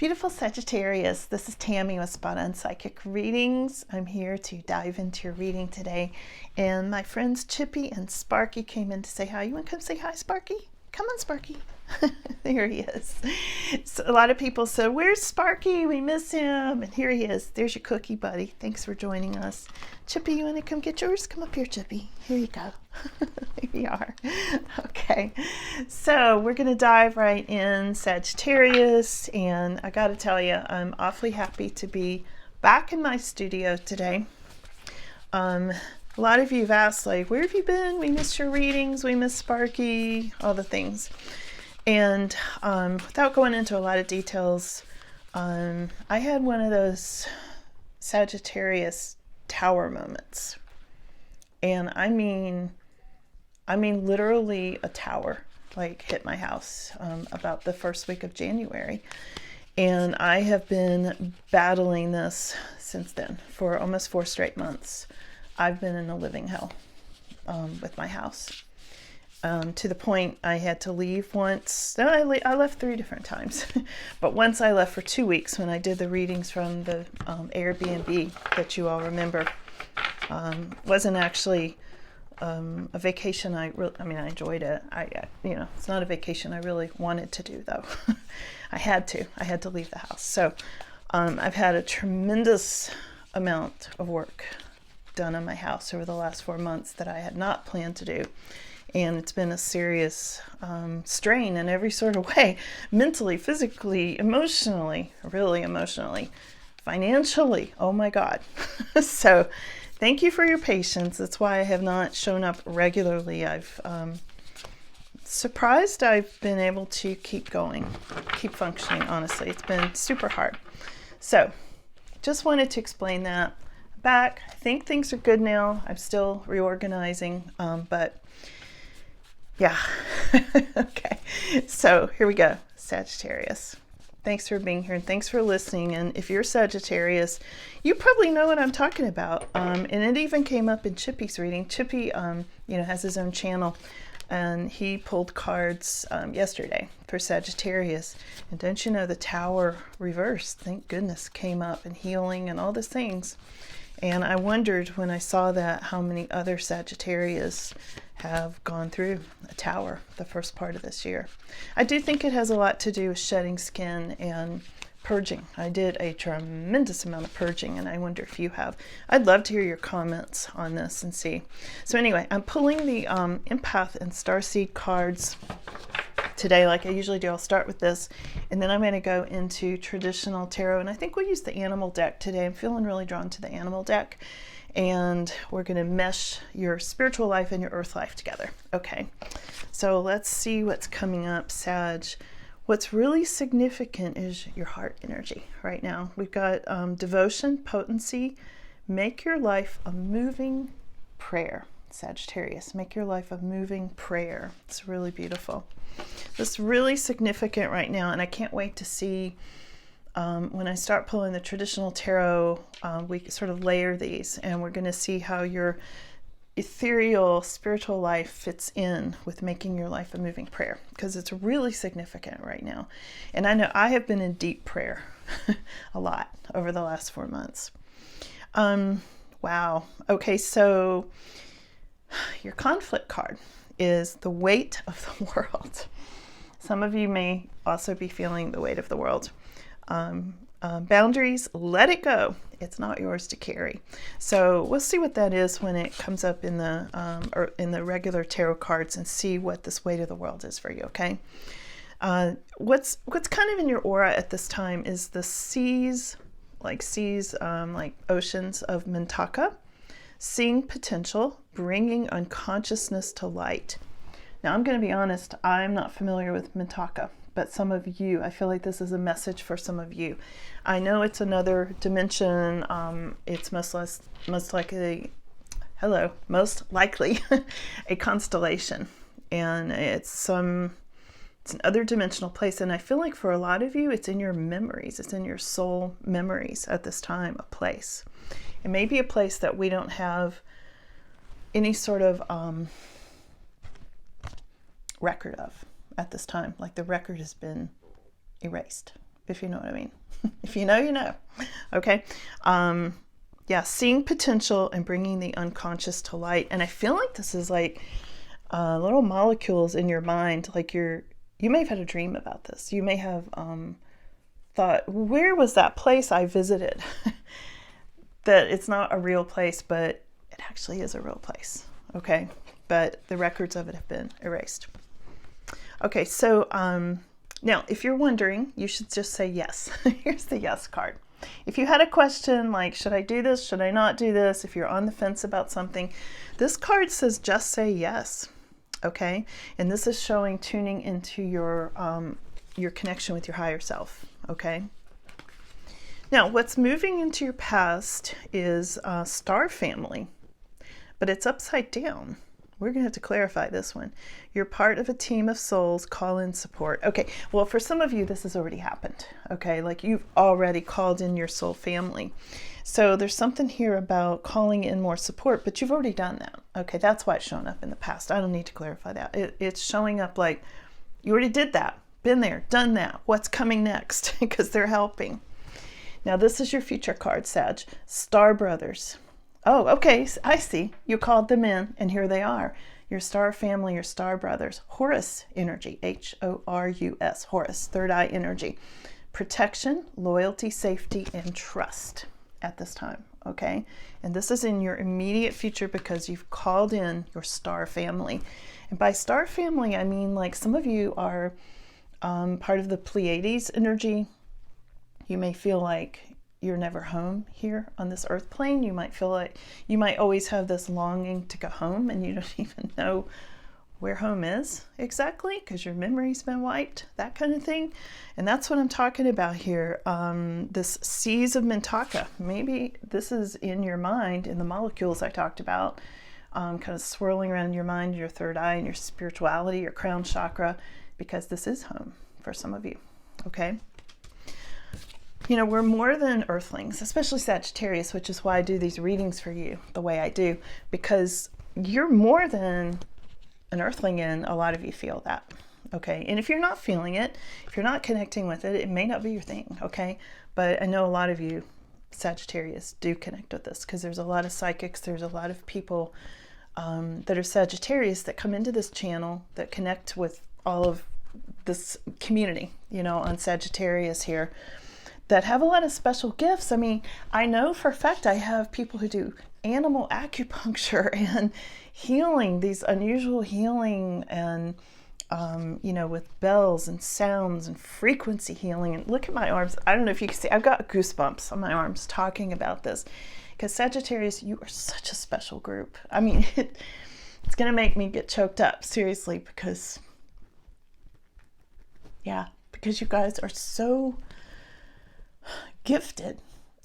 Beautiful Sagittarius, this is Tammy with Spot On Psychic Readings. I'm here to dive into your reading today. And my friends Chippy and Sparky came in to say hi. You want to come say hi, Sparky? Come on, Sparky. There he is. So a lot of people said, where's Sparky? We miss him. And here he is. There's your cookie buddy. Thanks for joining us. Chippy, you want to come get yours? Come up here, Chippy. Here you go. Here you are. Okay. So we're going to dive right in, Sagittarius. And I got to tell you, I'm awfully happy to be back in my studio today. A lot of you have asked, like, where have you been? We missed your readings. We missed Sparky, all the things. And without going into a lot of details, I had one of those Sagittarius tower moments. And I mean literally a tower, like, hit my house about the first week of January. And I have been battling this since then for almost 4 straight months. I've been in a living hell with my house. To the point I had to leave once. No, I left 3 different times. But once I left for 2 weeks when I did the readings from the Airbnb that you all remember. Wasn't actually a vacation. I enjoyed it. It's not a vacation I really wanted to do, though. I had to leave the house. So I've had a tremendous amount of work done on my house over the last 4 months that I had not planned to do. And it's been a serious strain in every sort of way, mentally, physically, emotionally, really emotionally, financially. Oh my God. So thank you for your patience. That's why I have not shown up regularly. I've surprised I've been able to keep going, keep functioning, honestly. It's been super hard. So just wanted to explain that. Back. I think things are good now. I'm still reorganizing, but yeah. Okay. So here we go. Sagittarius. Thanks for being here and thanks for listening. And if you're Sagittarius, you probably know what I'm talking about. And it even came up in Chippy's reading. Chippy, has his own channel, and he pulled cards yesterday for Sagittarius. And don't you know, the Tower reversed, thank goodness, came up, and healing and all those things. And I wondered when I saw that how many other Sagittarius have gone through a tower the first part of this year. I do think it has a lot to do with shedding skin and purging. I did a tremendous amount of purging, and I wonder if you have. I'd love to hear your comments on this and see. So anyway, I'm pulling the Empath and Starseed cards today like I usually do. I'll start with this, and then I'm going to go into traditional tarot, and I think we'll use the animal deck today. I'm feeling really drawn to the animal deck, and we're going to mesh your spiritual life and your earth life together. Okay, so let's see what's coming up, Sag. What's really significant is your heart energy right now. We've got devotion, potency, make your life a moving prayer. Sagittarius, make your life a moving prayer. It's really beautiful. It's really significant right now, and I can't wait to see when I start pulling the traditional tarot. We sort of layer these, and we're going to see how your ethereal spiritual life fits in with making your life a moving prayer, because it's really significant right now. And I know I have been in deep prayer a lot over the last 4 months. Wow. Okay, so your conflict card is the weight of the world. Some of you may also be feeling the weight of the world. Boundaries, let it go. It's not yours to carry. So we'll see what that is when it comes up in the regular tarot cards, and see what this weight of the world is for you. Okay. What's kind of in your aura at this time is the seas, like oceans of Mintaka, seeing potential, bringing unconsciousness to light. Now, I'm going to be honest, I'm not familiar with Mintaka, but some of you, I feel like this is a message for some of you. I know it's another dimension. It's most likely a constellation, and it's an other dimensional place. And I feel like for a lot of you, it's in your memories. It's in your soul memories at this time, a place. It may be a place that we don't have any sort of record of at this time. Like, the record has been erased. if you know what I mean. If you know, you know. Okay. Yeah, seeing potential and bringing the unconscious to light. And I feel like this is like little molecules in your mind. Like you may have had a dream about this. You may have thought, where was that place I visited? That it's not a real place, but it actually is a real place. Okay. But the records of it have been erased. Okay. So now, if you're wondering, you should just say yes. Here's the yes card. If you had a question like, should I do this? Should I not do this? If you're on the fence about something, this card says just say yes. Okay. And this is showing tuning into your connection with your higher self. Okay. Now, what's moving into your past is star family, but it's upside down. We're going to have to clarify this one. You're part of a team of souls, call in support. Okay, well, for some of you, this has already happened. Okay, like you've already called in your soul family. So there's something here about calling in more support, but you've already done that. Okay, that's why it's shown up in the past. I don't need to clarify that. It's showing up like you already did that, been there, done that. What's coming next? Because they're helping. Now, this is your future card, Sag. Star brothers. Oh, okay, I see. You called them in, and here they are. Your star family, your star brothers. Horus energy, Horus, Horus, third eye energy. Protection, loyalty, safety, and trust at this time, okay? And this is in your immediate future because you've called in your star family. And by star family, I mean like some of you are part of the Pleiades energy. You may feel like you're never home here on this earth plane. You might feel like you might always have this longing to go home and you don't even know where home is exactly because your memory's been wiped, that kind of thing. And that's what I'm talking about here. This seas of Mintaka. Maybe this is in your mind in the molecules I talked about, kind of swirling around your mind, your third eye and your spirituality, your crown chakra, because this is home for some of you, okay? You know, we're more than earthlings, especially Sagittarius, which is why I do these readings for you the way I do, because you're more than an earthling and a lot of you feel that, okay? And if you're not feeling it, if you're not connecting with it, it may not be your thing, okay? But I know a lot of you Sagittarius do connect with this because there's a lot of psychics, there's a lot of people that are Sagittarius that come into this channel that connect with all of this community, you know, on Sagittarius here, that have a lot of special gifts. I mean, I know for a fact I have people who do animal acupuncture and healing, these unusual healing and, you know, with bells and sounds and frequency healing. And look at my arms. I don't know if you can see, I've got goosebumps on my arms talking about this because Sagittarius, you are such a special group. I mean, it's going to make me get choked up, seriously, because, yeah, because you guys are so gifted,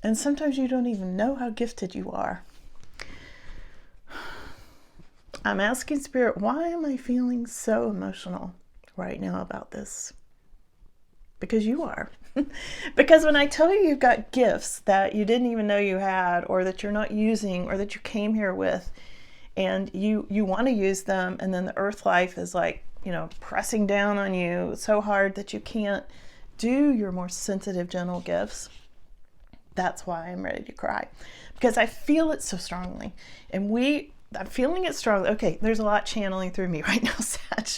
and sometimes you don't even know how gifted you are. I'm asking Spirit, why am I feeling so emotional right now about this? Because you are. Because when I tell you you've got gifts that you didn't even know you had, or that you're not using, or that you came here with, and you want to use them, and then the earth life is like, you know, pressing down on you so hard that you can't do your more sensitive, gentle gifts. That's why I'm ready to cry, because I feel it so strongly. And I'm feeling it strongly. Okay, there's a lot channeling through me right now, Sag.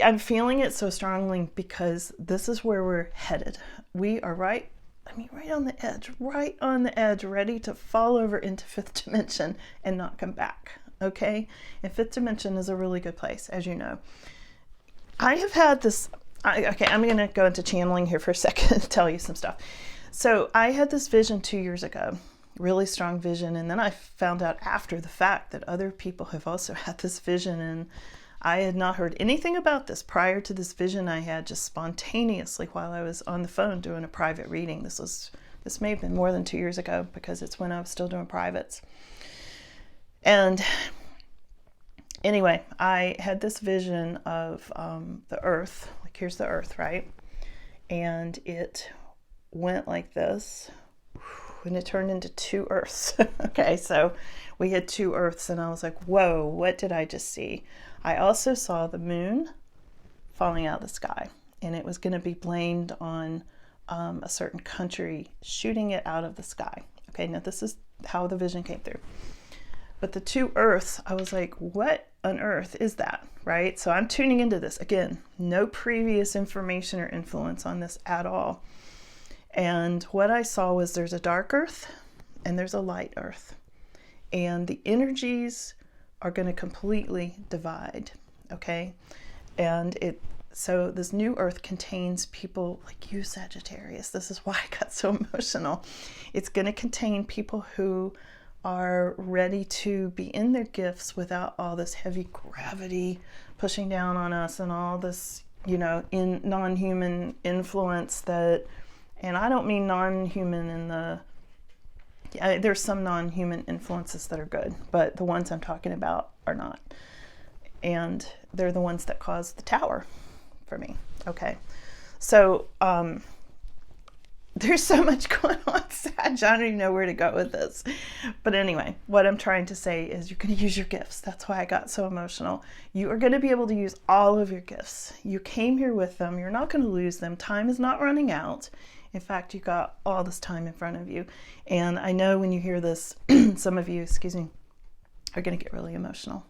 I'm feeling it so strongly because this is where we're headed. We are right on the edge, ready to fall over into fifth dimension and not come back. Okay? And fifth dimension is a really good place, as you know. I have had this, okay, I'm going to go into channeling here for a second and tell you some stuff. So I had this vision 2 years ago, really strong vision. And then I found out after the fact that other people have also had this vision. And I had not heard anything about this prior to this vision I had just spontaneously while I was on the phone doing a private reading. This may have been more than 2 years ago because it's when I was still doing privates. And anyway, I had this vision of the earth. Like, here's the earth, right? And it went like this, and it turned into two earths. Okay, so we had two earths, and I was like, whoa, what did I just see? I also saw the moon falling out of the sky. and it was going to be blamed on a certain country shooting it out of the sky. Okay, now this is how the vision came through. But the two earths, I was like, what on earth is that, right? So I'm tuning into this. Again, no previous information or influence on this at all. And what I saw was there's a dark earth and there's a light earth. And the energies are going to completely divide, okay? And so this new earth contains people like you, Sagittarius. This is why I got so emotional. It's going to contain people who are ready to be in their gifts without all this heavy gravity pushing down on us and all this, in non-human influence that, and I don't mean non-human in there's some non-human influences that are good, but the ones I'm talking about are not. And they're the ones that cause the tower for me. Okay. So, there's so much going on, Sag. I don't even know where to go with this. But anyway, what I'm trying to say is you're going to use your gifts. That's why I got so emotional. You are going to be able to use all of your gifts. You came here with them. You're not going to lose them. Time is not running out. In fact, you got all this time in front of you. And I know when you hear this, some of you, are going to get really emotional.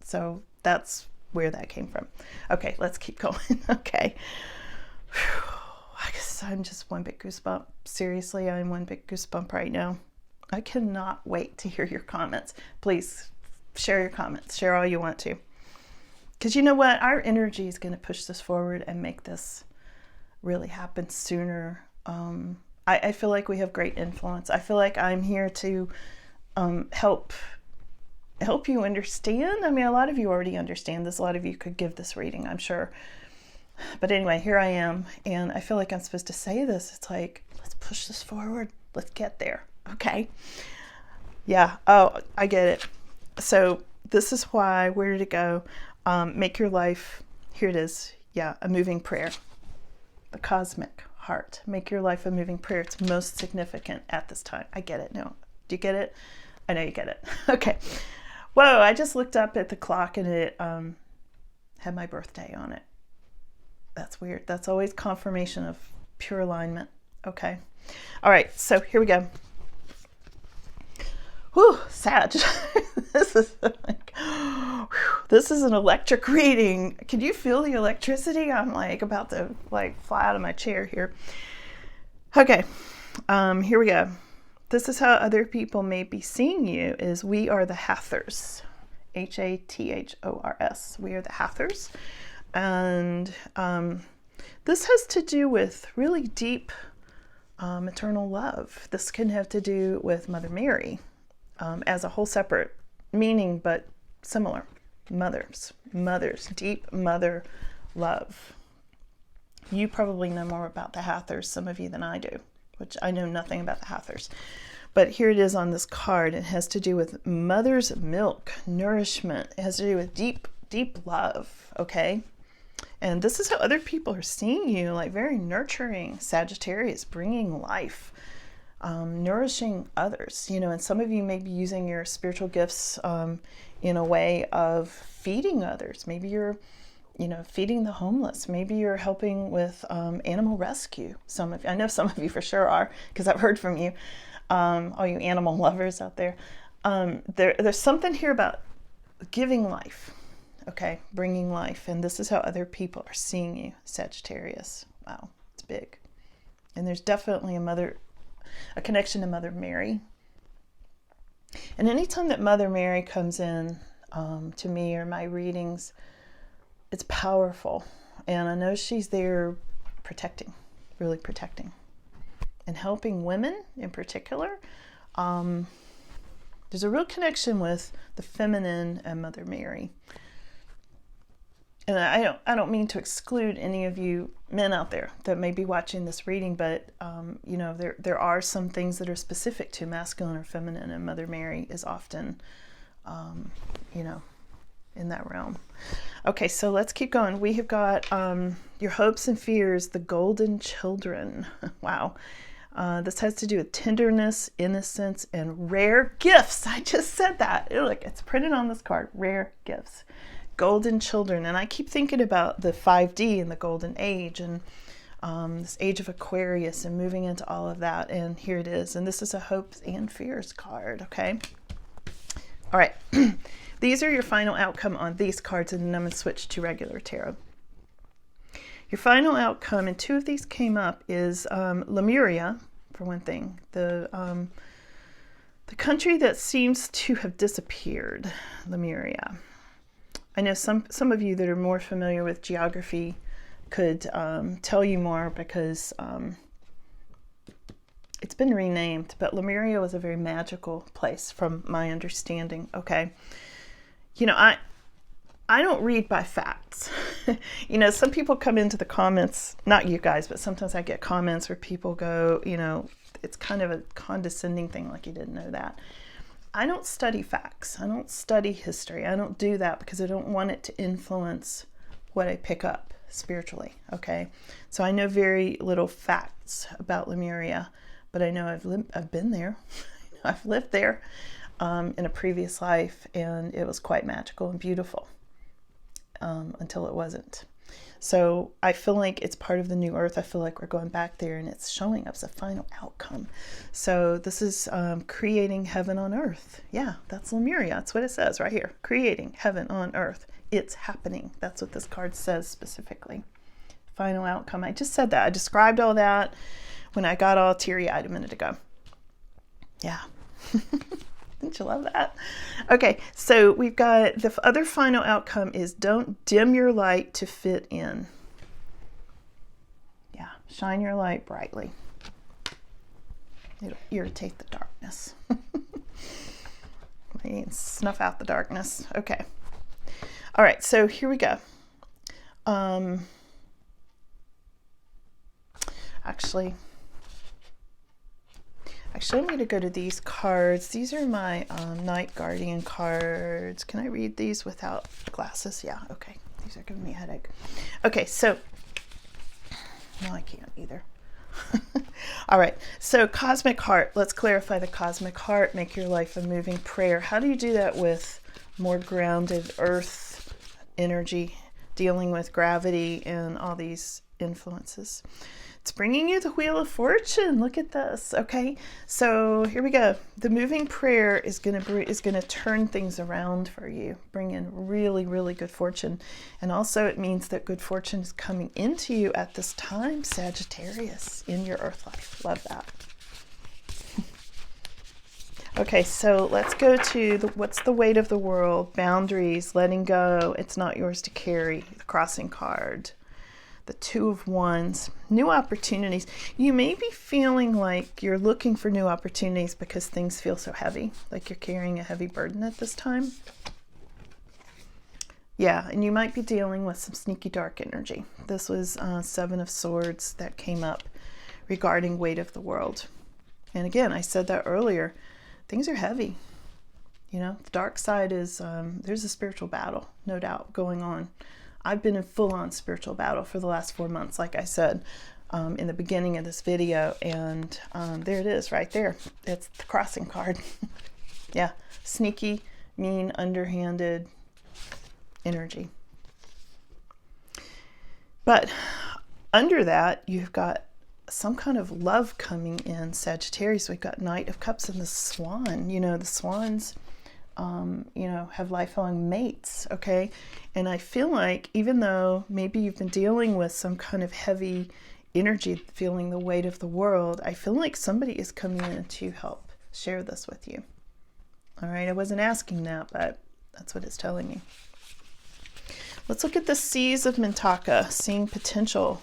So that's where that came from. Okay, let's keep going. Okay. Whew. I guess I'm just one big goosebump. Seriously, I'm one big goosebump right now. I cannot wait to hear your comments. Please share your comments. Share all you want to. Because you know what? Our energy is going to push this forward and make this really happen sooner. I feel like we have great influence. I feel like I'm here to help you understand. I mean, a lot of you already understand this. A lot of you could give this reading, I'm sure. But anyway, here I am, and I feel like I'm supposed to say this. It's like, let's push this forward. Let's get there. Okay. Yeah. Oh, I get it. So this is why, where did it go? Make your life, here it is. Yeah, a moving prayer. The cosmic heart. Make your life a moving prayer. It's most significant at this time. I get it now. Do you get it? I know you get it. Okay. Whoa, I just looked up at the clock and it had my birthday on it. That's weird. That's always confirmation of pure alignment. Okay. All right. So here we go. Whew, Sag. This is like, whew, this is an electric reading. Can you feel the electricity? I'm like about to like fly out of my chair here. Okay. Here we go. This is how other people may be seeing you is we are the Hathors. Hathors. We are the Hathors. And this has to do with really deep maternal love. This can have to do with Mother Mary as a whole separate meaning, but similar. Mothers, deep mother love. You probably know more about the Hathors, some of you, than I do, which I know nothing about the Hathors. But here it is on this card. It has to do with mother's milk, nourishment. It has to do with deep, deep love, okay? And this is how other people are seeing you, like very nurturing, Sagittarius, bringing life, nourishing others, and some of you may be using your spiritual gifts in a way of feeding others. Maybe you're, feeding the homeless. Maybe you're helping with animal rescue. I know some of you for sure are, because I've heard from you, all you animal lovers out there. There's something here about giving life. Okay, bringing life. And this is how other people are seeing you, Sagittarius. Wow, it's big. And there's definitely a connection to Mother Mary. And anytime that Mother Mary comes in to me or my readings, it's powerful. And I know she's there protecting, really protecting. And helping women in particular. There's a real connection with the feminine and Mother Mary. And I don't mean to exclude any of you men out there that may be watching this reading, but there are some things that are specific to masculine or feminine, and Mother Mary is often, in that realm. Okay, so let's keep going. We have got your hopes and fears, the golden children. Wow. This has to do with tenderness, innocence, and rare gifts. I just said that. Look, it's printed on this card. Rare gifts. golden children. And I keep thinking about the 5D and the golden age and this age of Aquarius and moving into all of that. And here it is. And this is a hopes and fears card. Okay. All right. These are your final outcome on these cards. And then I'm going to switch to regular tarot. Your final outcome, and two of these came up, is Lemuria, for one thing. The country that seems to have disappeared, Lemuria. I know some of you that are more familiar with geography could tell you more, because it's been renamed, but Lemuria was a very magical place from my understanding. Okay. You know, I don't read by facts. You know, some people come into the comments, not you guys, but sometimes I get comments where people go, you know, it's kind of a condescending thing, like you didn't know that. I don't study facts. I don't study history. I don't do that because I don't want it to influence what I pick up spiritually. Okay. So I know very little facts about Lemuria, but I know I've been there. I've lived there in a previous life, and it was quite magical and beautiful. Until it wasn't. So I feel like it's part of the new earth. I feel like we're going back there, and it's showing us a final outcome. So this is creating heaven on earth. Yeah, that's Lemuria. That's what it says right here. Creating heaven on earth. It's happening. That's what this card says specifically. Final outcome. I just said that. I described all that when I got all teary-eyed a minute ago. Yeah. Didn't you love that? Okay, so we've got the other final outcome is don't dim your light to fit in. Yeah, shine your light brightly. It'll irritate the darkness. Snuff out the darkness. Okay. All right, so here we go. Actually, I'm going to go to these cards. These are my Night Guardian cards. Can I read these without glasses? Yeah, okay. These are giving me a headache. Okay, so, no, I can't either. All right, so Cosmic Heart. Let's clarify the Cosmic Heart. Make your life a moving prayer. How do you do that with more grounded earth energy, dealing with gravity and all these influences? It's bringing you the Wheel of Fortune. Look at this. Okay, so here we go. The moving prayer is gonna turn things around for you, bring in really, really good fortune, and also it means that good fortune is coming into you at this time, Sagittarius, in your Earth life. Love that. Okay, so let's go to what's the weight of the world? Boundaries, letting go. It's not yours to carry. The Crossing card. The Two of Wands, new opportunities. You may be feeling like you're looking for new opportunities because things feel so heavy, like you're carrying a heavy burden at this time. Yeah, and you might be dealing with some sneaky dark energy. This was Seven of Swords that came up regarding weight of the world. And again, I said that earlier, things are heavy. You know, the dark side is, there's a spiritual battle, no doubt, going on. I've been in full-on spiritual battle for the last 4 months, like I said in the beginning of this video, and there it is right there. It's the Crossing card. Yeah, sneaky, mean, underhanded energy. But under that, you've got some kind of love coming in, Sagittarius. We've got Knight of Cups and the Swan. You know, the swans you know, have lifelong mates, okay? And I feel like even though maybe you've been dealing with some kind of heavy energy, feeling the weight of the world, I feel like somebody is coming in to help share this with you. All right, I wasn't asking that, but that's what it's telling me. Let's look at the Seas of Mintaka, seeing potential,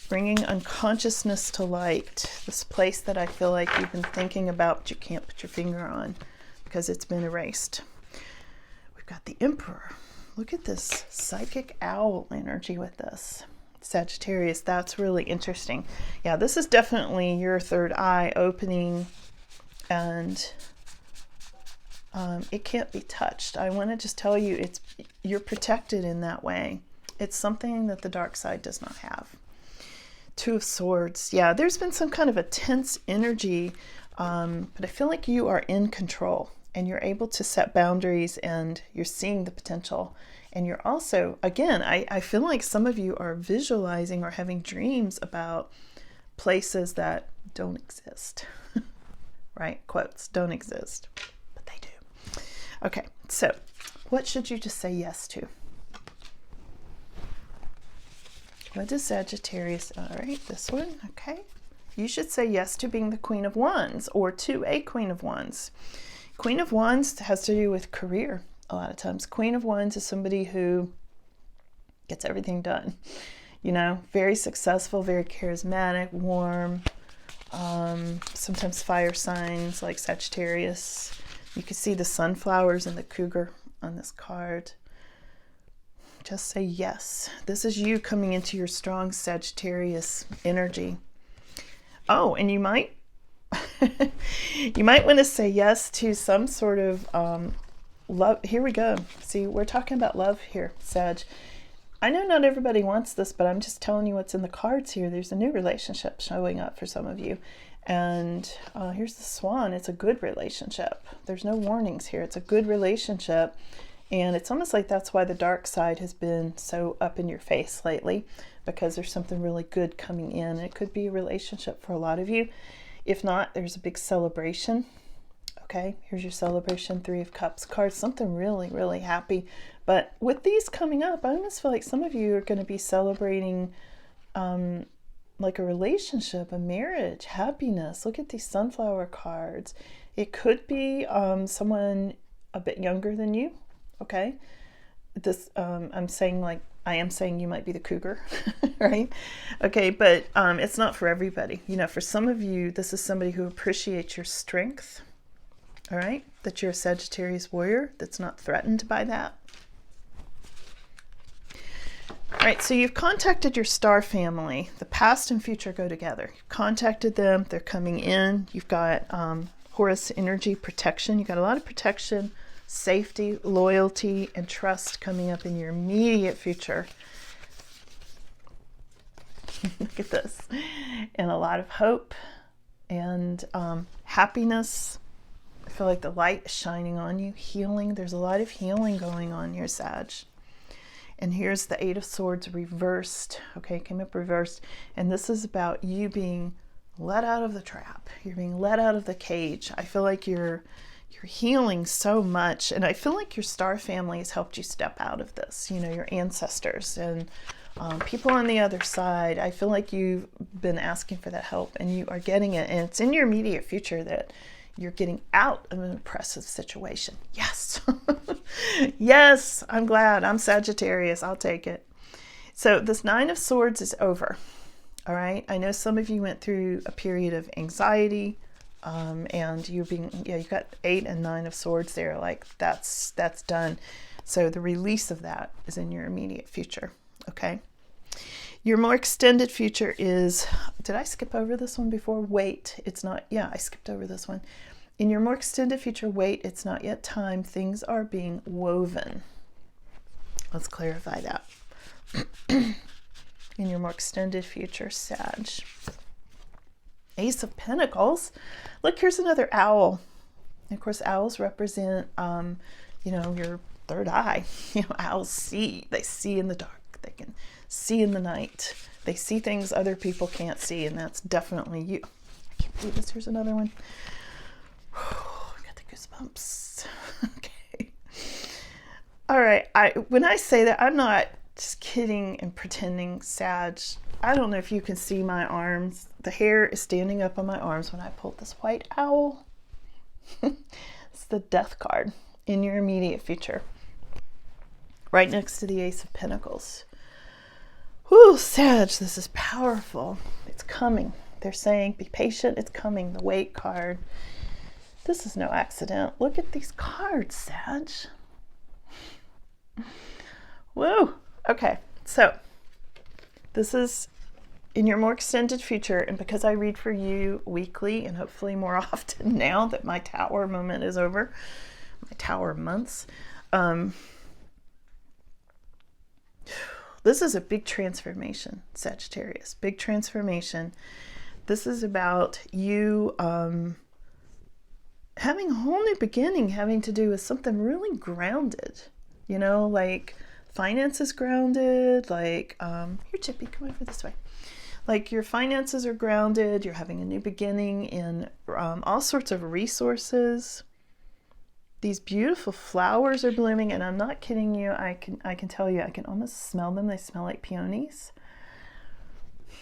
bringing unconsciousness to light. This place that I feel like you've been thinking about, but you can't put your finger on, because it's been erased. We've got the Emperor. Look at this psychic owl energy with this. Sagittarius, that's really interesting. Yeah, this is definitely your third eye opening, and it can't be touched. I want to just tell you, you're protected in that way. It's something that the dark side does not have. Two of Swords. Yeah, there's been some kind of a tense energy, but I feel like you are in control and you're able to set boundaries and you're seeing the potential And you're also, again, I feel like some of you are visualizing or having dreams about places that don't exist, right? Quotes, don't exist, but they do. Okay, so what should you just say yes to? What does Sagittarius, all right, this one, okay. You should say yes to being the Queen of Wands or to a Queen of Wands. Queen of Wands has to do with career a lot of times. Queen of Wands is somebody who gets everything done. You know, very successful, very charismatic, warm, sometimes fire signs like Sagittarius. You can see the sunflowers and the cougar on this card. Just say yes. This is you coming into your strong Sagittarius energy. Oh, and you might you might want to say yes to some sort of love. Here we go. See, we're talking about love here, Sag. I know not everybody wants this, but I'm just telling you what's in the cards here. There's a new relationship showing up for some of you. And here's the Swan. It's a good relationship. There's no warnings here. It's a good relationship. And it's almost like that's why the dark side has been so up in your face lately, because there's something really good coming in. It could be a relationship for a lot of you. If not, there's a big celebration. Okay, here's your celebration, 3 of Cups card, something really, really happy. But with these coming up, I almost feel like some of you are going to be celebrating like a relationship, a marriage, happiness. Look at these sunflower cards. It could be someone a bit younger than you. Okay, this I'm saying, like, I am saying you might be the cougar, right? Okay, but it's not for everybody. You know, for some of you, this is somebody who appreciates your strength, all right? That you're a Sagittarius warrior that's not threatened by that. All right, so you've contacted your star family. The past and future go together. You've contacted them. They're coming in. You've got Horus energy, protection. You've got a lot of protection, safety, loyalty, and trust coming up in your immediate future. Look at this. And a lot of hope and happiness. I feel like the light is shining on you. Healing. There's a lot of healing going on here, Sag. And here's the 8 of Swords reversed. Okay, came up reversed. And this is about you being let out of the trap. You're being let out of the cage. I feel like you're healing so much, and I feel like your star family has helped you step out of this. You know, your ancestors and people on the other side. I feel like you've been asking for that help, and you are getting it, and it's in your immediate future that you're getting out of an oppressive situation. Yes. Yes, I'm glad. I'm Sagittarius. I'll take it. So this 9 of Swords is over. All right. I know some of you went through a period of anxiety, and you've got 8 and 9 of Swords there. Like that's done. So the release of that is in your immediate future. Okay. Your more extended future is, did I skip over this one before? Wait, it's not, yeah, I skipped over this one. In your more extended future, wait, it's not yet time. Things are being woven. Let's clarify that. In your more extended future, Sag. Ace of Pentacles. Look, here's another owl. And of course, owls represent, your third eye. You know, owls see. They see in the dark. They can see in the night. They see things other people can't see, and that's definitely you. I can't believe this. Here's another one. I got the goosebumps. Okay. All right. When I say that, I'm not just kidding and pretending, Sag. I don't know if you can see my arms. The hair is standing up on my arms when I pulled this white owl. It's the Death card in your immediate future, right next to the Ace of Pentacles. Whew, Sag, this is powerful. It's coming. They're saying, be patient. It's coming. The Wait card. This is no accident. Look at these cards, Sag. Woo. Okay, so this is in your more extended future, and because I read for you weekly and hopefully more often now that my tower moment is over, my tower months, this is a big transformation, Sagittarius, big transformation. This is about you having a whole new beginning, having to do with something really grounded, like finances grounded, like, here Chippy, come over this way. Like your finances are grounded, you're having a new beginning in all sorts of resources. These beautiful flowers are blooming, and I'm not kidding you. I can tell you, I can almost smell them. They smell like peonies.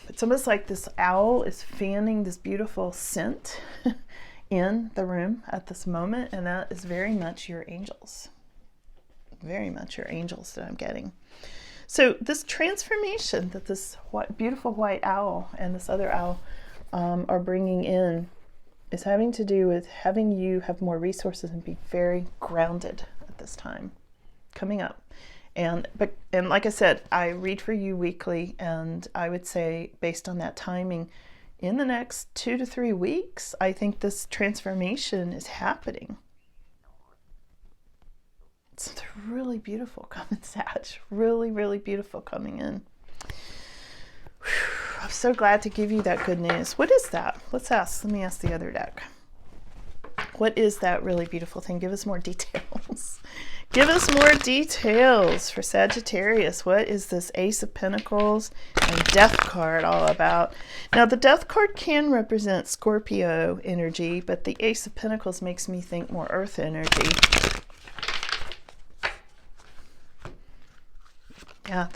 It's almost like this owl is fanning this beautiful scent in the room at this moment, and that is very much your angels. Very much your angels that I'm getting. So this transformation that this beautiful white owl and this other owl are bringing in is having to do with having you have more resources and be very grounded at this time coming up. And like I said, I read for you weekly, and I would say based on that timing, in the next 2 to 3 weeks, I think this transformation is happening. It's really beautiful coming, Sag. Really, really beautiful coming in. Whew, I'm so glad to give you that good news. What is that? Let me ask the other deck. What is that really beautiful thing? Give us more details. Give us more details for Sagittarius. What is this Ace of Pentacles and Death card all about? Now, the Death card can represent Scorpio energy, but the Ace of Pentacles makes me think more Earth energy. Yeah,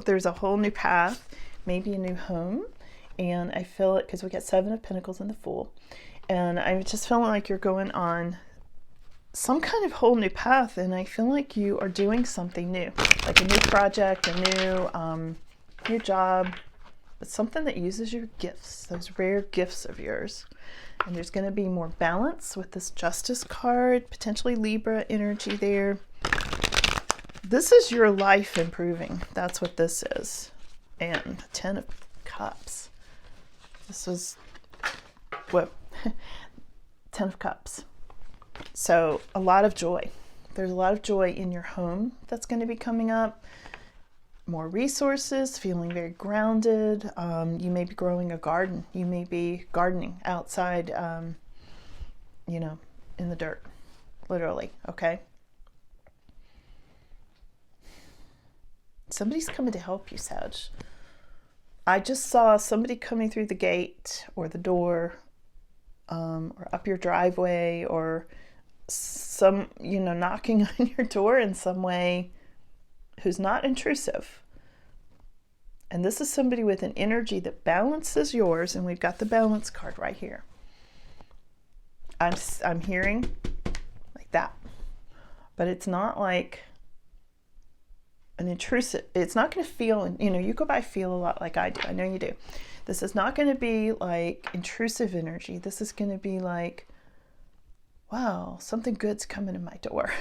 there's a whole new path, maybe a new home, and I feel it because we got 7 of Pentacles in the Fool, and I'm just feeling like you're going on some kind of whole new path, and I feel like you are doing something new, like a new project, a new job, but something that uses your gifts, those rare gifts of yours. And there's going to be more balance with this Justice card, potentially Libra energy there. This is your life improving. That's what this is. And 10 of Cups. This was, what? 10 of Cups. So a lot of joy. There's a lot of joy in your home that's going to be coming up. More resources, feeling very grounded. You may be growing a garden. You may be gardening outside, in the dirt, literally, okay? Somebody's coming to help you, Sag. I just saw somebody coming through the gate or the door, or up your driveway, or some, knocking on your door in some way who's not intrusive. And this is somebody with an energy that balances yours, and we've got the balance card right here. I'm hearing like that. But it's not like an intrusive, it's not going to feel, you go by feel a lot like I do. I know you do. This is not going to be like intrusive energy. This is going to be like, wow, something good's coming in my door.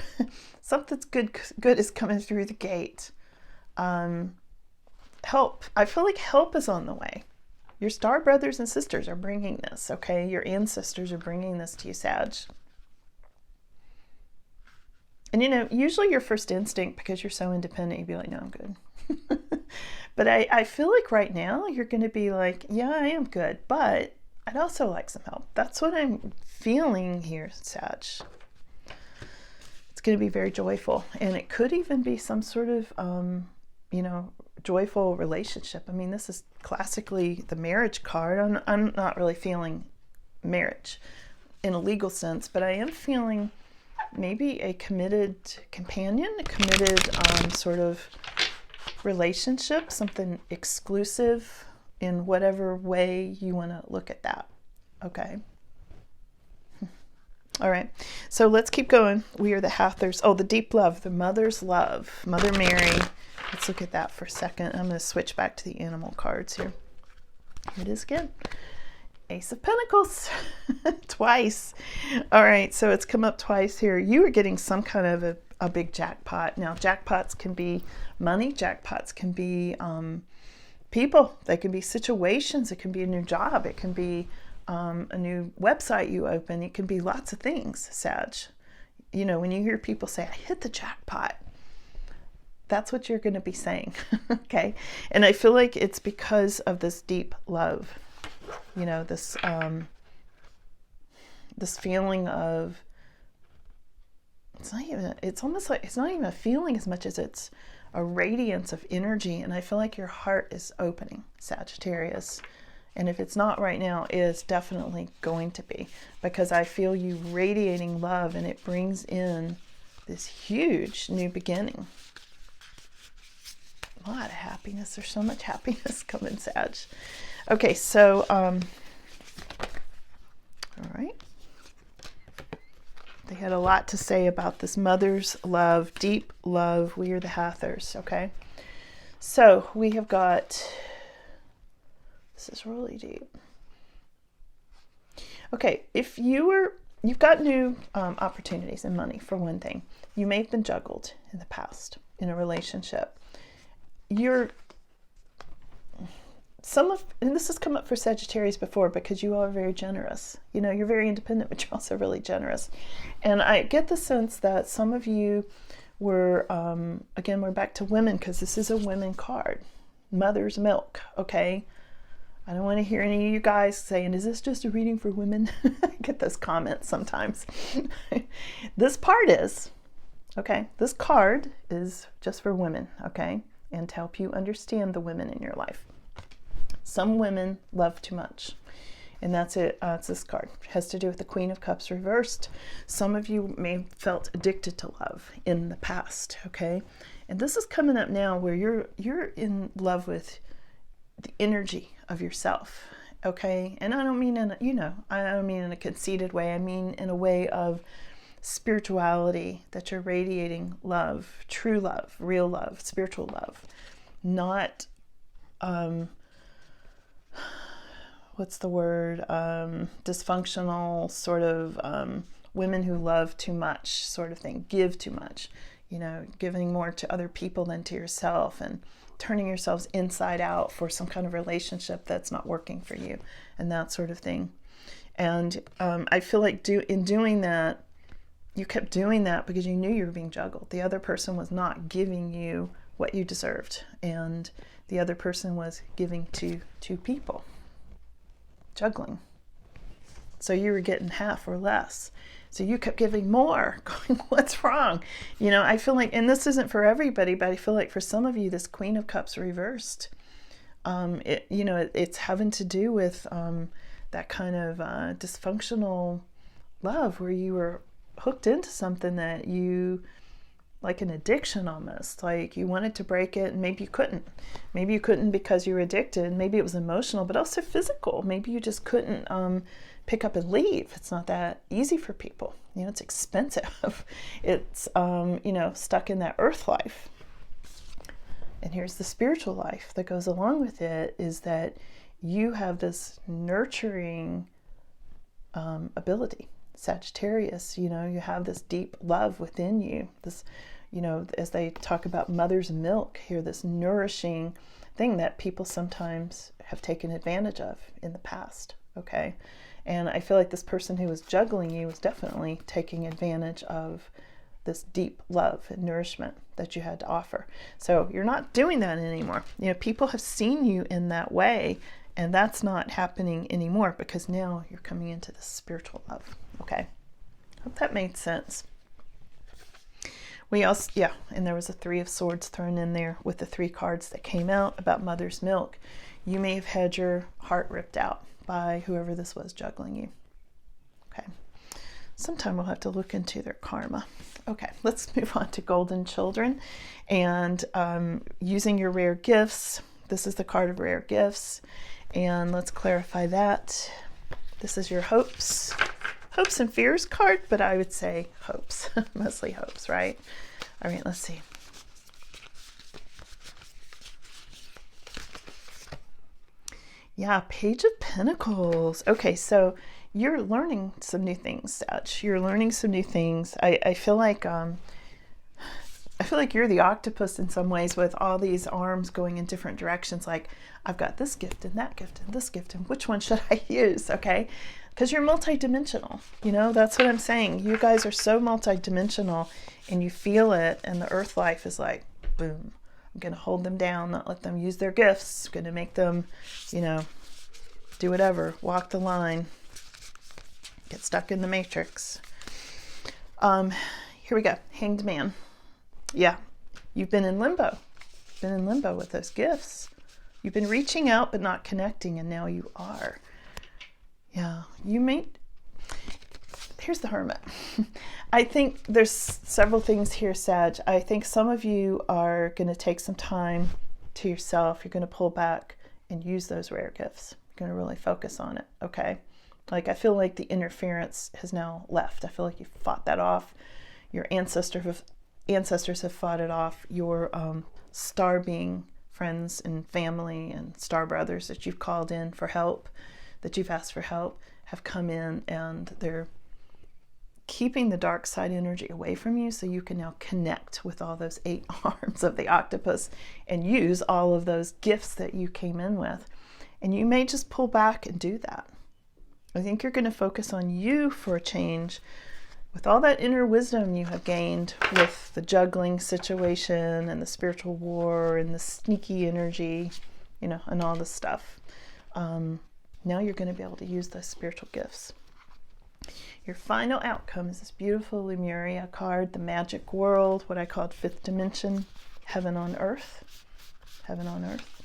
Something's good is coming through the gate. Help. I feel like help is on the way. Your star brothers and sisters are bringing this, okay? Your ancestors are bringing this to you, Sag. And usually your first instinct, because you're so independent, you'd be like, no, I'm good. But I feel like right now you're going to be like, yeah, I am good, but I'd also like some help. That's what I'm feeling here, Sag. It's going to be very joyful. And it could even be some sort of, joyful relationship. I mean, this is classically the marriage card. I'm not really feeling marriage in a legal sense, but I am feeling maybe a committed companion, a committed sort of relationship, something exclusive in whatever way you want to look at that. Okay. All right. So let's keep going. We are the Hathors. Oh, the deep love, the mother's love, Mother Mary. Let's look at that for a second. I'm going to switch back to the animal cards here. Here it is again. Ace of Pentacles. Twice. All right, so it's come up twice here. You are getting some kind of a big jackpot. Now, jackpots can be money. Jackpots can be people. They can be situations. It can be a new job. It can be a new website you open. It can be lots of things, Sag. When you hear people say, I hit the jackpot, that's what you're going to be saying, okay? And I feel like it's because of this deep love, this this feeling of, it's not even a feeling as much as it's a radiance of energy, and I feel like your heart is opening, Sagittarius. And if it's not right now, it is definitely going to be, because I feel you radiating love, and it brings in this huge new beginning. A lot of happiness. There's so much happiness coming, Sag. Okay, so, all right. They had a lot to say about this mother's love, deep love. We are the Hathors, okay? So we have got, this is really deep. Okay, if you've got new opportunities and money, for one thing. You may have been juggled in the past in a relationship. And this has come up for Sagittarius before, because you are very generous. You know, you're very independent, but you're also really generous. And I get the sense that some of you were, again, we're back to women, because this is a women card. Mother's milk, okay? I don't want to hear any of you guys saying, is this just a reading for women? I get those comments sometimes. This part is, okay? This card is just for women, okay? And to help you understand the women in your life. Some women love too much, and that's it. It's this card. It has to do with the Queen of Cups reversed. Some of you may have felt addicted to love in the past, okay? And this is coming up now where you're in love with the energy of yourself, okay? And I don't mean I don't mean in a conceited way. I mean in a way of spirituality, that you're radiating love, true love, real love, spiritual love, not what's the word, dysfunctional sort of women who love too much sort of thing, give too much, you know, giving more to other people than to yourself, and turning yourselves inside out for some kind of relationship that's not working for you, and that sort of thing. And I feel like in doing that, you kept doing that because you knew you were being juggled. The other person was not giving you what you deserved, and the other person was giving to two people, juggling. So you were getting half or less. So you kept giving more, going, what's wrong? You know, I feel like, and this isn't for everybody, but I feel like for some of you, this Queen of Cups reversed, it's having to do with that kind of dysfunctional love, where you were hooked into something that you, like an addiction almost, like you wanted to break it, and maybe you couldn't. Maybe you couldn't because you were addicted. Maybe it was emotional, but also physical. Maybe you just couldn't pick up and leave. It's not that easy for people. You know, it's expensive. It's, stuck in that earth life. And here's the spiritual life that goes along with it, is that you have this nurturing ability. Sagittarius, you have this deep love within you. This, as they talk about mother's milk here, this nourishing thing that people sometimes have taken advantage of in the past, okay? And I feel like this person who was juggling you was definitely taking advantage of this deep love and nourishment that you had to offer. So you're not doing that anymore. People have seen you in that way, and that's not happening anymore, because now you're coming into this spiritual love. Okay. Hope that made sense. We also, and there was a 3 of Swords thrown in there with the 3 cards that came out about mother's milk. You may have had your heart ripped out by whoever this was juggling you. Okay. Sometime we'll have to look into their karma. Okay, let's move on to golden children and using your rare gifts. This is the card of rare gifts, and let's clarify that. This is your hopes and fears card, but I would say hopes, mostly hopes, right? All right, let's see. Yeah, Page of Pentacles. Okay, so you're learning some new things, Sag. You're learning some new things. I feel like you're the octopus in some ways, with all these arms going in different directions. Like, I've got this gift and that gift and this gift, and which one should I use? Okay, because you're multidimensional. That's what I'm saying. You guys are so multidimensional, and you feel it. And the earth life is like, boom. I'm going to hold them down, not let them use their gifts. I'm going to make them, do whatever, walk the line, get stuck in the matrix. Here we go. Hanged Man. Yeah, You've been in limbo. Been in limbo with those gifts. You've been reaching out but not connecting, and now you are. Yeah, you may. Here's the Hermit. I think there's several things here, Sag. I think some of you are going to take some time to yourself. You're going to pull back and use those rare gifts. You're going to really focus on it, okay? Like, I feel like the interference has now left. I feel like you fought that off. Your ancestors have fought it off. Your star being friends and family and star brothers that you've called in for help, that you've asked for help, have come in, and they're keeping the dark side energy away from you so you can now connect with all those 8 arms of the octopus and use all of those gifts that you came in with. And you may just pull back and do that. I think you're going to focus on you for a change with all that inner wisdom you have gained with the juggling situation and the spiritual war and the sneaky energy, you know, and all this stuff. Now you're going to be able to use those spiritual gifts. Your final outcome is this beautiful Lemuria card, the magic world, what I called 5th dimension, heaven on earth. Heaven on earth.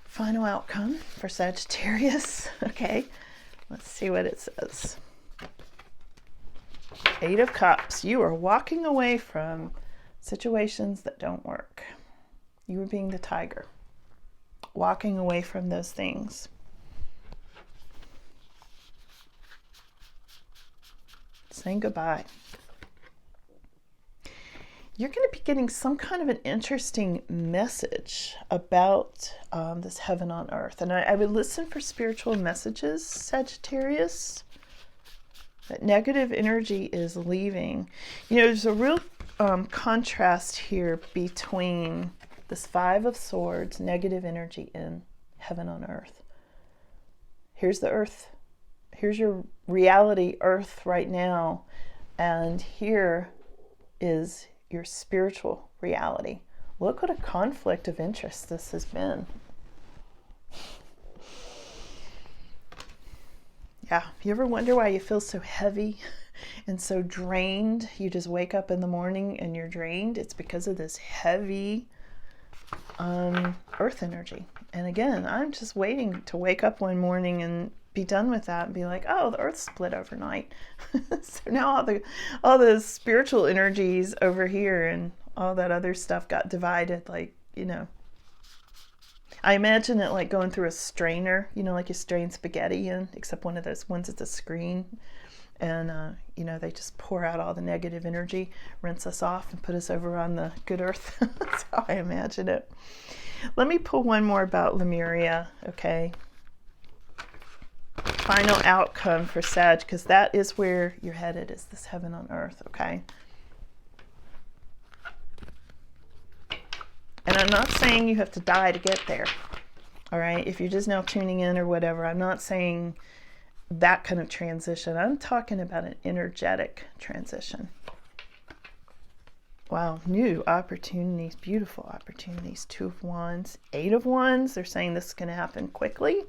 Final outcome for Sagittarius. Okay, let's see what it says. 8 of Cups. You are walking away from situations that don't work. You are being the tiger. Walking away from those things. Saying goodbye. You're going to be getting some kind of an interesting message about this heaven on earth. And I would listen for spiritual messages, Sagittarius. That negative energy is leaving. You know, there's a real contrast here between this 5 of Swords, negative energy, in heaven on earth. Here's the earth. Here's your reality, earth, right now. And here is your spiritual reality. Look what a conflict of interest this has been. Yeah, you ever wonder why you feel so heavy and so drained? You just wake up in the morning and you're drained. It's because of this heavy earth energy. And again, I'm just waiting to wake up one morning and be done with that and be like, oh, the earth split overnight. So now all the spiritual energies over here and all that other stuff got divided, like, you know. I imagine it like going through a strainer, you know, like you strain spaghetti in, except one of those ones at the screen. And, you know, they just pour out all the negative energy, rinse us off, and put us over on the good earth. That's how I imagine it. Let me pull one more about Lemuria, okay? Final outcome for Sag, because that is where you're headed, is this heaven on earth, okay? And I'm not saying you have to die to get there, all right? If you're just now tuning in or whatever, I'm not saying that kind of transition. I'm talking about an energetic transition. Wow, new opportunities, beautiful opportunities. 2 of Wands, 8 of Wands. They're saying this is going to happen quickly.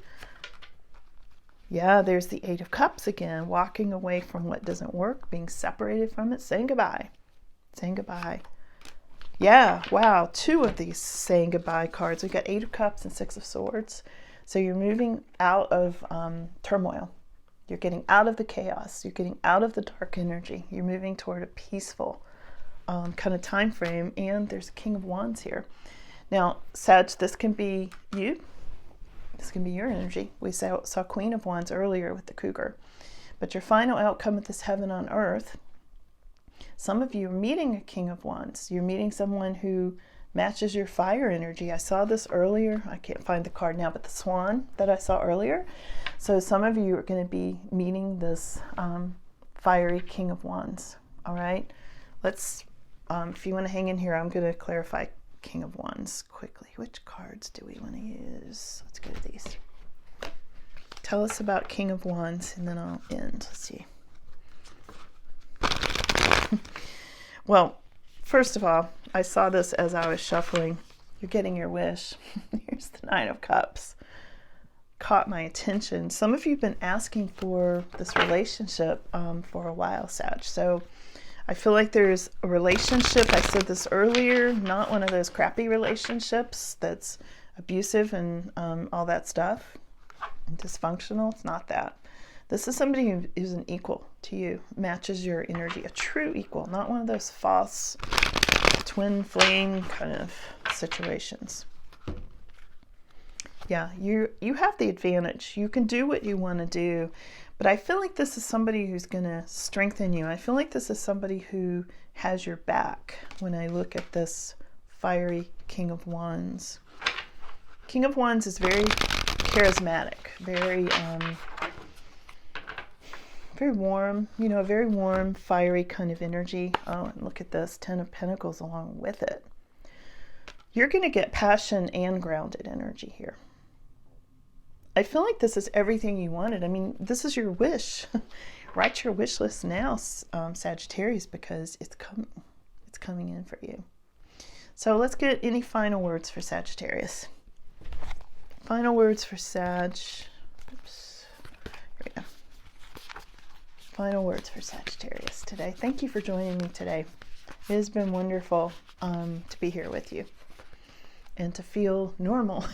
Yeah, there's the 8 of Cups again, walking away from what doesn't work, being separated from it, saying goodbye. Saying goodbye. Yeah, wow, 2 of these saying goodbye cards. We've got 8 of Cups and 6 of Swords. So you're moving out of turmoil. You're getting out of the chaos. You're getting out of the dark energy. You're moving toward a peaceful kind of time frame. And there's a King of Wands here. Now, Sag, this can be you. This can be your energy. We saw Queen of Wands earlier with the cougar. But your final outcome with this heaven on earth, some of you are meeting a King of Wands. You're meeting someone who matches your fire energy. I saw this earlier. I can't find the card now, but the swan that I saw earlier. So some of you are going to be meeting this fiery King of Wands. All right. Let's, if you want to hang in here, I'm going to clarify King of Wands quickly. Which cards do we want to use? Let's go to these. Tell us about King of Wands, and then I'll end. Let's see. Well, first of all, I saw this as I was shuffling. You're getting your wish. Here's the 9 of Cups. Caught my attention. Some of you have been asking for this relationship for a while, Sag. So I feel like there's a relationship, I said this earlier, not one of those crappy relationships that's abusive and all that stuff, and dysfunctional. It's not that. This is somebody who is an equal to you, matches your energy, a true equal, not one of those false twin flame kind of situations. Yeah, you have the advantage. You can do what you want to do. But I feel like this is somebody who's going to strengthen you. I feel like this is somebody who has your back when I look at this fiery King of Wands. King of Wands is very charismatic, very warm, you know, a very warm, fiery kind of energy. Oh, and look at this, 10 of Pentacles along with it. You're going to get passion and grounded energy here. I feel like this is everything you wanted. I mean, this is your wish. Write your wish list now, Sagittarius, because it's coming. It's coming in for you. So let's get any final words for Sagittarius. Final words for Sag. Oops. Here we go. Final words for Sagittarius today. Thank you for joining me today. It has been wonderful to be here with you and to feel normal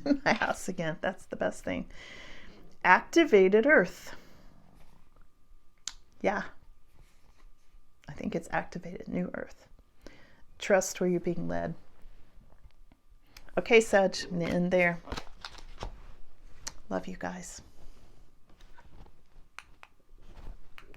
in my house again. That's the best thing. Activated Earth. Yeah. I think it's activated new Earth. Trust where you're being led. Okay, Sag, I'm going to end there. Love you guys.